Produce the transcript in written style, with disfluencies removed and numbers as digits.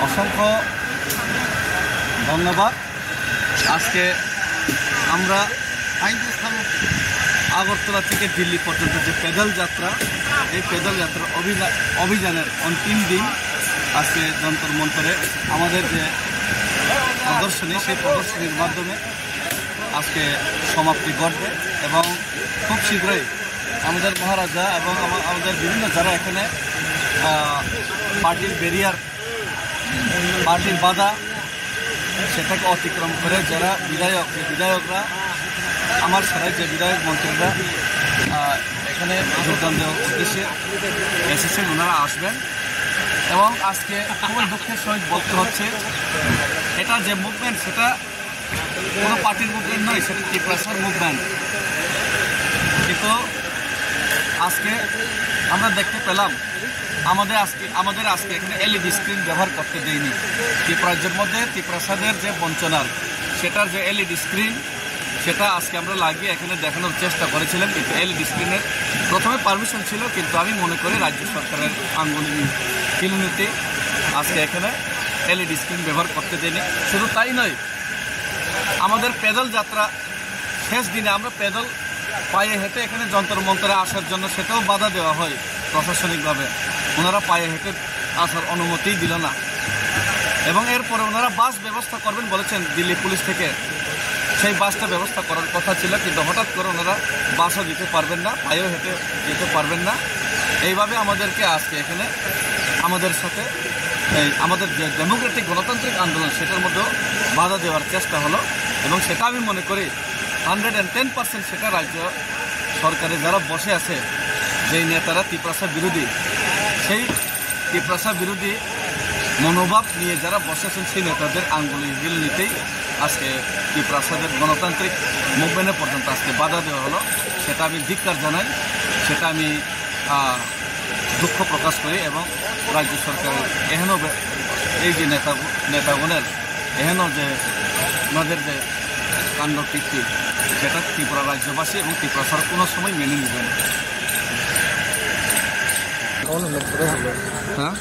অসংখ্য ধন্যবাদ। আজকে আমরা আগরতলা থেকে দিল্লি পর্যন্ত যে প্যাডেল যাত্রা, এই প্যাডেল যাত্রার অভিযানের অন্তিম দিন আজকে যন্তর মন্তরে আমাদের যে প্রদর্শনী, সেই প্রদর্শনীর মাধ্যমে আজকে সমাপ্তি ঘটবে এবং খুব শীঘ্রই আমাদের মহারাজা এবং আমাদের বিভিন্ন যারা এখানে পার্টির ব্যারিয়ার, পার্টির বাধা সেটাকে অতিক্রম করে যারা বিধায়করা আমার ছাড়াই যে বিধায়ক মন্ত্রীরা এখানে যোগদান দেওয়ার উদ্দেশ্যে এসেছেন, ওনারা আসবেন। এবং আজকে খুবই দুঃখের সহিত বলতে হচ্ছে, এটা যে মুভমেন্ট সেটা কোনো পার্টির মুভমেন্ট নয়, সেটা ত্রিপ্রাসার মুভমেন্ট। কিন্তু আজকে আমরা দেখতে পেলাম আমাদের আজকে এখানে এলইডি স্ক্রিন ব্যবহার করতে দেয়নি। ত্রিপ্রাজ্যের মধ্যে ত্রিপ্রাসাদের যে বঞ্চনার, সেটার যে এলইডি স্ক্রিন সেটা আজকে আমরা লাগিয়ে এখানে দেখানোর চেষ্টা করেছিলাম। কিন্তু এলইডি স্ক্রিনের প্রথমে পারমিশন ছিল, কিন্তু আমি মনে করি রাজ্য সরকারের কিলুনিতে আজকে এখানে এলইডি স্ক্রিন ব্যবহার করতে দেয়নি। শুধু তাই নয়, আমাদের প্যাডেল যাত্রা শেষ দিনে আমরা প্যাডেল পায়ে হেঁটে এখানে যন্তর মন্তরে আসার জন্য সেটাও বাধা দেওয়া হয় প্রশাসনিকভাবে। ওনারা পায়ে হেঁটে আসার অনুমতিই দিল না। এবং এরপরে ওনারা বাস ব্যবস্থা করবেন বলেছেন দিল্লি পুলিশ থেকে, সেই বাসটা ব্যবস্থা করার কথা ছিল, কিন্তু হঠাৎ করে ওনারা বাসও দিতে পারবেন না, পায়েও হেঁটে যেতে পারবেন না। এইভাবে আমাদেরকে আজকে এখানে আমাদের সাথে আমাদের যে ডেমোক্রেটিক গণতান্ত্রিক আন্দোলন সেটার মধ্যেও বাধা দেওয়ার চেষ্টা হলো। এবং সেটা আমি মনে করি 110% সেটা রাজ্য সরকারে যারা বসে আছে, যেই নেতারা ত্রিপ্রাসা বিরোধী, সেই ত্রিপ্রাসা বিরোধী মনোভাব নিয়ে যারা বসেছেন সেই নেতাদের আঙ্গুল নিতেই আজকে ত্রিপ্রাসাদের গণতান্ত্রিক মুভমেন্টে পর্যন্ত আজকে বাধা দেওয়া হলো। সেটা আমি ধিক্কার জানাই, সেটা আমি দুঃখ প্রকাশ করি। এবং রাজ্য সরকারের এহেন এই যে নেতাগণের এহেন যে ওনাদের যে কাণ্ড কীর্তি, সেটা ত্রিপুরা রাজ্যবাসী এবং ত্রিপুরা কোনো সময় মেনে নেবেন। হ্যাঁ।